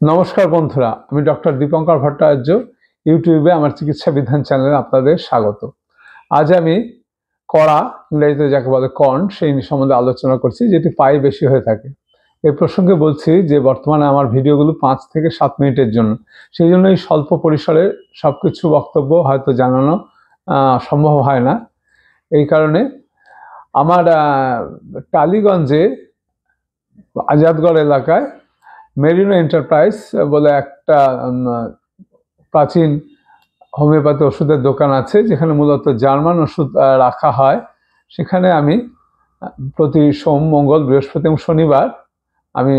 নমস্কার বন্ধুরা, আমি ডক্টর দীপঙ্কর ভট্টাচার্য। ইউটিউবে আমার চিকিৎসা বিধান চ্যানেলে আপনাদের স্বাগত। আজ আমি কড়া, ইংরেজিতে যাকে বলে কর্ন, সেই সম্বন্ধে আলোচনা করছি, যেটি পায়ে বেশি হয়ে থাকে। এই প্রসঙ্গে বলছি যে বর্তমানে আমার ভিডিওগুলো 5 থেকে 7 মিনিটের জন্য, সেই জন্য এই স্বল্প পরিসরে সবকিছু বক্তব্য হয়তো জানানো সম্ভব হয় না। এই কারণে আমার টালিগঞ্জে আজাদগড় এলাকায় মেরিনো এন্টারপ্রাইজ বলে একটা প্রাচীন হোমিওপ্যাথি ওষুধের দোকান আছে, যেখানে মূলত জার্মান ওষুধ রাখা হয়। সেখানে আমি প্রতি সোম, মঙ্গল, বৃহস্পতি এবং শনিবার আমি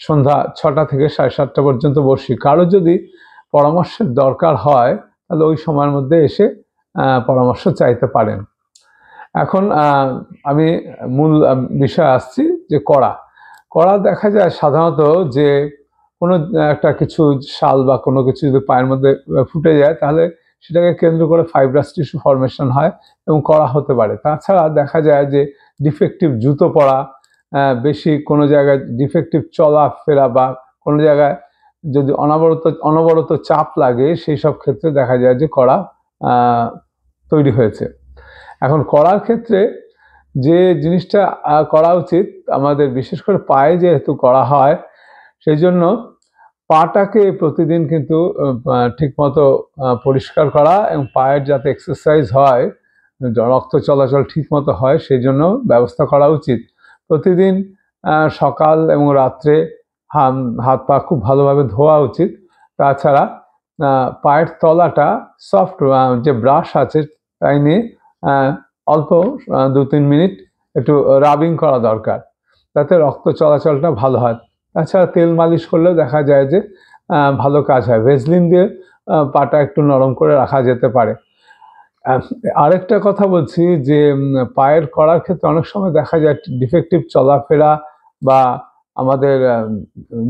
সন্ধ্যা 6টা থেকে 7:30 পর্যন্ত বসি। কারো যদি পরামর্শের দরকার হয় তাহলে ওই সময়ের মধ্যে এসে পরামর্শ চাইতে পারেন। এখন আমি মূল বিষয়ে আসছি, যে কড়া দেখা যায় সাধারণত যে কোনো একটা কিছু শাল বা কোনো কিছু যদি পায়ের মধ্যে ফুটে যায় তাহলে সেটাকে কেন্দ্র করে ফাইব্রাস টিস্যু ফর্মেশন হয় এবং কড়া হতে পারে। তাছাড়া দেখা যায় যে ডিফেক্টিভ জুতো পরা, বেশি কোনো জায়গায় ডিফেক্টিভ চলাফেরা বা কোনো জায়গায় যদি অনবরত চাপ লাগে, সেই সব ক্ষেত্রে দেখা যায় যে কড়া তৈরি হয়েছে। এখন কড়ার ক্ষেত্রে যে জিনিসটা করা উচিত আমাদের, বিশেষ করে পায়ে যেহেতু করা হয়, সেই জন্য পাটাকে প্রতিদিন কিন্তু ঠিকমতো পরিষ্কার করা এবং পায়ের যাতে এক্সারসাইজ হয়, রক্ত চলাচল ঠিকমতো হয়, সেই জন্য ব্যবস্থা করা উচিত। প্রতিদিন সকাল এবং রাত্রে হাত পা খুব ভালোভাবে ধোয়া উচিত। তাছাড়া পায়ের তলাটা সফট, যে ব্রাশ আছে তাই নিয়ে অল্প 2-3 মিনিট একটু রাবিং করা দরকার, তাতে রক্ত চলাচলটা ভালো হয়। তাছাড়া তেল মালিশ করলেও দেখা যায় যে ভালো কাজ হয়। ভেসলিন দিয়ে পাটা একটু নরম করে রাখা যেতে পারে। আরেকটা কথা বলছি যে পায়ের করার ক্ষেত্রে অনেক সময় দেখা যায় ডিফেক্টিভ চলাফেরা বা আমাদের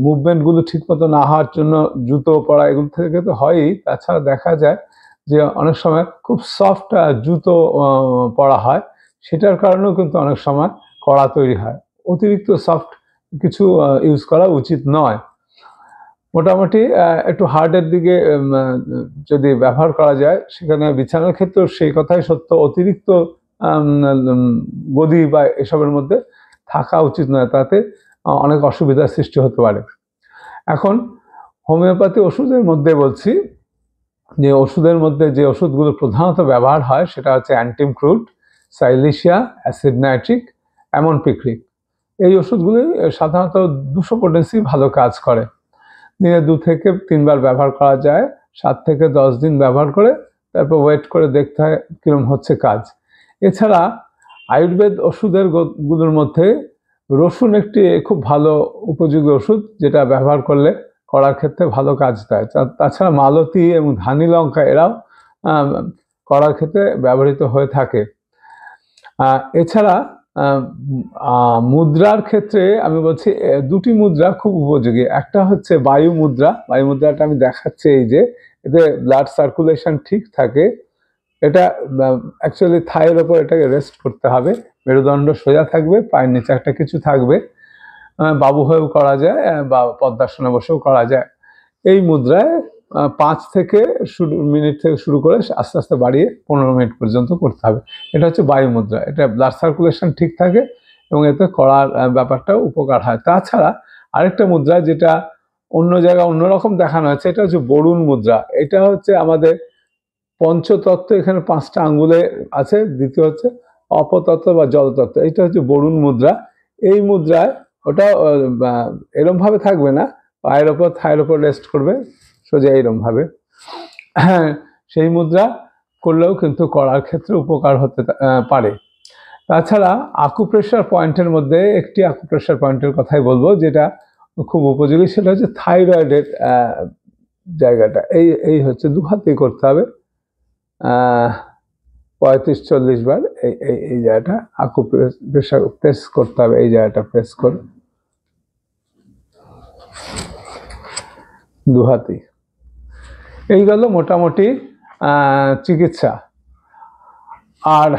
মুভমেন্টগুলো ঠিকমতো না হওয়ার জন্য জুতো পরা, এগুলো থেকে তো হয়ই। তাছাড়া দেখা যায় যে অনেক সময় খুব সফট জুতো পরা হয়, সেটার কারণেও কিন্তু অনেক সময় কড়া তৈরি হয়। অতিরিক্ত সফট কিছু ইউজ করা উচিত নয়। মোটামুটি একটু হার্ডের দিকে যদি ব্যবহার করা যায়, সেখানে বিছানার ক্ষেত্রেও সেই কথাই সত্য, অতিরিক্ত গদি বা এসবের মধ্যে থাকা উচিত নয়, তাতে অনেক অসুবিধার সৃষ্টি হতে পারে। এখন হোমিওপ্যাথি ওষুধের মধ্যে বলছি, যে ওষুধের মধ্যে যে ওষুধগুলো প্রধানত ব্যবহার হয় সেটা হচ্ছে অ্যান্টিমক্রুট, সাইলিশিয়া, অ্যাসিড নাইট্রিক, অ্যামনপিক্রিক। এই ওষুধগুলি সাধারণত 200 পোটেন্সি ভালো কাজ করে। দিনে 2 থেকে 3 বার ব্যবহার করা যায়। 7 থেকে 10 দিন ব্যবহার করে তারপর ওয়েট করে দেখতে হয় কিরম হচ্ছে কাজ। এছাড়া আয়ুর্বেদ ওষুধের গুলোর মধ্যে রসুন একটি খুব ভালো উপযোগী ওষুধ, যেটা ব্যবহার করলে করার ক্ষেত্রে ভালো কাজ দেয়। তাছাড়া মালতী এবং ধানি লঙ্কা, এরাও করার ক্ষেত্রে ব্যবহৃত হয়ে থাকে। এছাড়া মুদ্রার ক্ষেত্রে আমি বলছি 2টি মুদ্রা খুব উপযোগী। একটা হচ্ছে বায়ু মুদ্রা। বায়ু মুদ্রাটা আমি দেখাচ্ছি, এই যে এতে ব্লাড সার্কুলেশন ঠিক থাকে। এটা অ্যাকচুয়ালি থাইয়ের ওপর এটাকে রেস্ট করতে হবে, মেরুদণ্ড সোজা থাকবে, পায়ের নিচে একটা কিছু থাকবে। বাবু হয়েও করা যায় বা পদ্মাসনে বসেও করা যায়। এই মুদ্রায় 5 মিনিট থেকে শুরু করে আস্তে আস্তে বাড়িয়ে 15 মিনিট পর্যন্ত করতে হবে। এটা হচ্ছে বায়ু মুদ্রা। এটা ব্লাড সার্কুলেশন ঠিক থাকে এবং এতে করার ব্যাপারটাও উপকার হয়। তাছাড়া আরেকটা মুদ্রা, যেটা অন্য জায়গায় অন্যরকম দেখানো হয়েছে, এটা হচ্ছে বরুণ মুদ্রা। এটা হচ্ছে আমাদের পঞ্চতত্ত্ব, এখানে 5টা আঙ্গুলে আছে। দ্বিতীয় হচ্ছে অপতত্ত্ব বা জলতত্ত্ব। এটা হচ্ছে বরুণ মুদ্রা। এই মুদ্রায় ওটা এরমভাবে থাকবে না, পায়ের ওপর থায়ের ওপর রেস্ট করবে সোজা এইরমভাবে। সেই মুদ্রা করলেও কিন্তু করার ক্ষেত্রে উপকার হতে পারে। তাছাড়া আকুপ্রেশার পয়েন্টের মধ্যে একটি আকুপ্রেশার পয়েন্টের কথাই বলবো, যেটা খুব উপযোগী। সেটা হচ্ছে থাইরয়েডের জায়গাটা। এই হচ্ছে 2 হাতেই করতে হবে, 35-40 বার এই জায়গাটা আকুপ্রেশার প্রেস করতে হবে। এই জায়গাটা প্রেস করে 2 হাতেই। এই গেল মোটামুটি চিকিৎসা। আর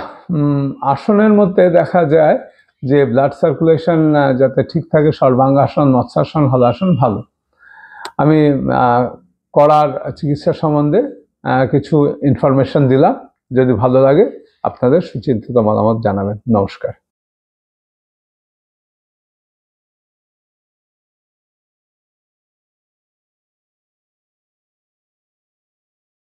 আসনের মধ্যে দেখা যায় যে ব্লাড সার্কুলেশন যাতে ঠিক থাকে, সর্বাঙ্গাসন, মৎস্যাসন, হলাসন ভালো। আমি কড়ার চিকিৎসা সম্বন্ধে কিছু ইনফরমেশন দিলাম। যদি ভালো লাগে আপনাদের সুচিন্তিত মতামত জানাবেন। নমস্কার।